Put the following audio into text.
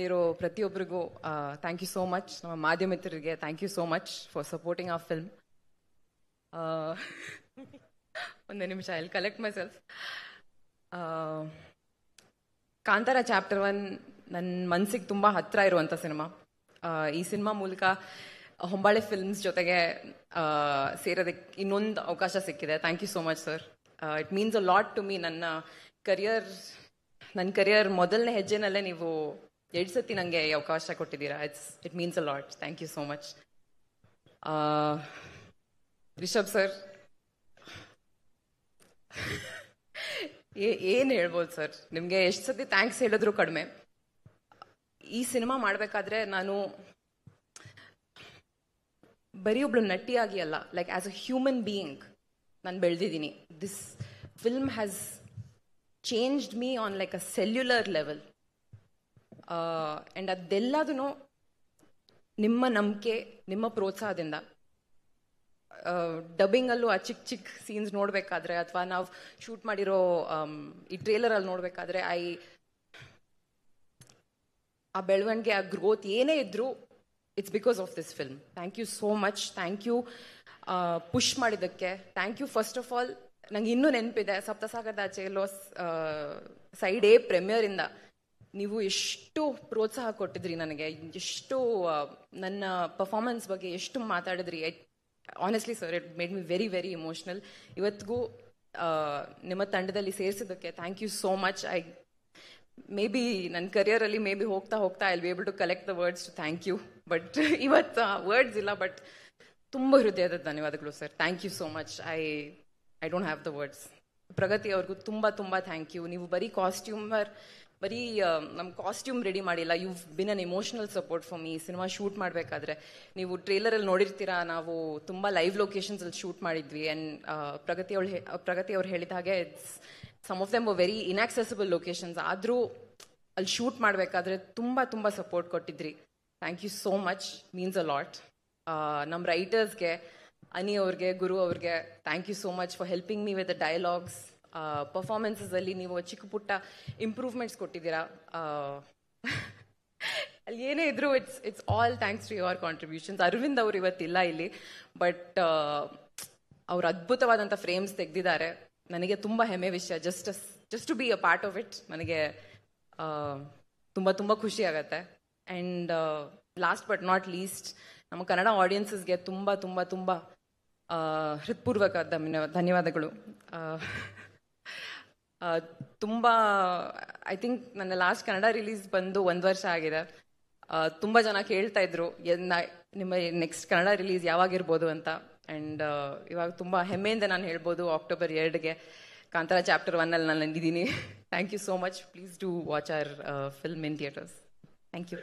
ಇರೋ ಪ್ರತಿಯೊಬ್ಬರಿಗೂ thank you so much. ನಮ್ಮ ಮಾಧ್ಯಮಿತರಿಗೆ thank you so much for supporting our film. ಒಂದೇ ನಿಮಿಷ, I will collect myself. Kantara chapter 1 ನನ್ನ ಮನಸ್ಸಿಗೆ ತುಂಬ ಹತ್ತಿರ ಇರುವಂಥ ಸಿನಿಮಾ. ಈ ಸಿನಿಮಾ ಮೂಲಕ ಹೊಂಬಾಳೆ ಫಿಲ್ಮ್ಸ್ ಜೊತೆಗೆ ಸೇರೋದಕ್ಕೆ ಇನ್ನೊಂದು ಅವಕಾಶ ಸಿಕ್ಕಿದೆ. Thank you so much sir. It means a lot to me. ನನ್ನ ಕರಿಯರ್ ಮೊದಲನೇ ಹೆಜ್ಜೆನಲ್ಲೇ ನೀವು 2 ಸತಿ ನನಗೆ ಈ ಅವಕಾಶ ಕೊಟ್ಟಿದ್ದೀರಾ. It means a lot. Thank you so much. Rishab sir, ಏನು ಹೇಳ್ಬೋದು ಸರ್, ನಿಮಗೆ ಎಷ್ಟು ಸತಿ ಥ್ಯಾಂಕ್ಸ್ ಹೇಳಿದ್ರು ಕಡಿಮೆ. ಈ ಸಿನಿಮಾ ಮಾಡಬೇಕಾದ್ರೆ ನಾನು ಬರೀ ಒಬ್ಳು ನಟಿಯಾಗಿ ಅಲ್ಲ, like as a human being ನಾನು ಬೆಳೆದಿದ್ದೀನಿ. This film has changed me on like a cellular level. And ಅದೆಲ್ಲದೂ ನಿಮ್ಮ ನಂಬಿಕೆ, ನಿಮ್ಮ ಪ್ರೋತ್ಸಾಹದಿಂದ. ಡಬ್ಬಿಂಗಲ್ಲೂ ಆ ಚಿಕ್ಕ ಚಿಕ್ಕ ಸೀನ್ಸ್ ನೋಡಬೇಕಾದ್ರೆ ಅಥವಾ ನಾವು ಶೂಟ್ ಮಾಡಿರೋ ಈ ಟ್ರೇಲರಲ್ಲಿ ನೋಡಬೇಕಾದ್ರೆ ಆ ಬೆಳವಣಿಗೆ, ಆ ಗ್ರೋತ್ ಏನೇ ಇದ್ರೂ it's because of this film. Thank you so much. Thank you push ಮಾಡಿದ್ದಕ್ಕೆ. Thank you first of all. ನಂಗೆ ಇನ್ನೂ ನೆನಪಿದೆ, ಸಪ್ತಸಾಗರದ ಆಚೆ ಎಲ್ಲೋ ಸೈಡ್ ಎ ಪ್ರೀಮಿಯರಿಂದ ನೀವು ಎಷ್ಟು ಪ್ರೋತ್ಸಾಹ ಕೊಟ್ಟಿದ್ರಿ ನನಗೆ, ಎಷ್ಟು ನನ್ನ ಪರ್ಫಾರ್ಮೆನ್ಸ್ ಬಗ್ಗೆ ಎಷ್ಟು ಮಾತಾಡಿದ್ರಿ. Honestly sir, it made me very very emotional. ಇವತ್ತಿಗೂ ನಿಮ್ಮ ತಂಡದಲ್ಲಿ ಸೇರಿಸಿದ್ದಕ್ಕೆ thank you so much. Maybe ನನ್ನ ಕರಿಯರಲ್ಲಿ ಹೋಗ್ತಾ I will be able to collect the words to thank you. But ಇವತ್ತು ವರ್ಡ್ಸ್ ಇಲ್ಲ. ಬಟ್ ತುಂಬ ಹೃದಯದ ಧನ್ಯವಾದಗಳು sir. Thank you so much. I don't have the words. Pragati ಅವ್ರಿಗೂ ತುಂಬ ತುಂಬ ಥ್ಯಾಂಕ್ ಯು. ನೀವು ಬರೀ ನಮ್ಮ ಕಾಸ್ಟ್ಯೂಮ್ ರೆಡಿ ಮಾಡಿಲ್ಲ. You been an emotional support for me. Cinema shoot ಮಾಡಬೇಕಾದ್ರೆ ನೀವು ಟ್ರೇಲರಲ್ಲಿ ನೋಡಿರ್ತೀರಾ, ನಾವು ತುಂಬ ಲೈವ್ ಲೊಕೇಶನ್ಸಲ್ಲಿ ಶೂಟ್ ಮಾಡಿದ್ವಿ. ಆ್ಯಂಡ್ ಪ್ರಗತಿ ಅವ್ರು ಹೇಳಿದ ಹಾಗೆ some of them were very inaccessible locations. ಆದರೂ ಅಲ್ಲಿ ಶೂಟ್ ಮಾಡಬೇಕಾದ್ರೆ ತುಂಬ ತುಂಬ ಸಪೋರ್ಟ್ ಕೊಟ್ಟಿದ್ರಿ. Thank you so much. Means a lot. ನಮ್ಮ ರೈಟರ್ಸ್ಗೆ, ಅನಿ ಅವ್ರಿಗೆ, ಗುರು ಅವ್ರಿಗೆ thank you so much for helping me with the dialogues. ಪರ್ಫಾರ್ಮೆನ್ಸಲ್ಲಿ ನೀವು ಚಿಕ್ಕ ಪುಟ್ಟ ಇಂಪ್ರೂವ್ಮೆಂಟ್ಸ್ ಕೊಟ್ಟಿದ್ದೀರಾ. ಅಲ್ಲಿ ಏನೇ ಇದ್ರು it's all thanks to your contributions. Aravind ಅವರು ಇವತ್ತಿಲ್ಲ ಇಲ್ಲಿ, ಬಟ್ ಅವ್ರು ಅದ್ಭುತವಾದಂಥ ಫ್ರೇಮ್ಸ್ ತೆಗೆದಿದ್ದಾರೆ. ನನಗೆ ತುಂಬ ಹೆಮ್ಮೆ ವಿಷಯ. Just to be a part of it ನನಗೆ ತುಂಬ ತುಂಬ ಖುಷಿ ಆಗುತ್ತೆ. And last but not least, ನಮ್ಮ ಕನ್ನಡ ಆಡಿಯನ್ಸಸ್ಗೆ ತುಂಬ ತುಂಬ ತುಂಬ ಹೃತ್ಪೂರ್ವಕ ಧನ್ಯವಾದಗಳು. ತುಂಬ ಐ ಥಿಂಕ್ ನನ್ನ ಲಾಸ್ಟ್ ಕನ್ನಡ ರಿಲೀಸ್ ಬಂದು 1 ವರ್ಷ ಆಗಿದೆ. ತುಂಬ ಜನ ಕೇಳ್ತಾ ಇದ್ರು ನಿಮ್ಮ ನೆಕ್ಸ್ಟ್ ಕನ್ನಡ ರಿಲೀಸ್ ಯಾವಾಗಿರ್ಬೋದು ಅಂತ. ಆ್ಯಂಡ್ ಇವಾಗ ತುಂಬ ಹೆಮ್ಮೆಯಿಂದ ನಾನು ಹೇಳ್ಬೋದು, ಅಕ್ಟೋಬರ್ 2ಗೆ ಕಾಂತಾರ ಚಾಪ್ಟರ್ 1 ನಾನು ಇದ್ದೀನಿ. Thank you so much. Please do watch our film in theatres. Thank you.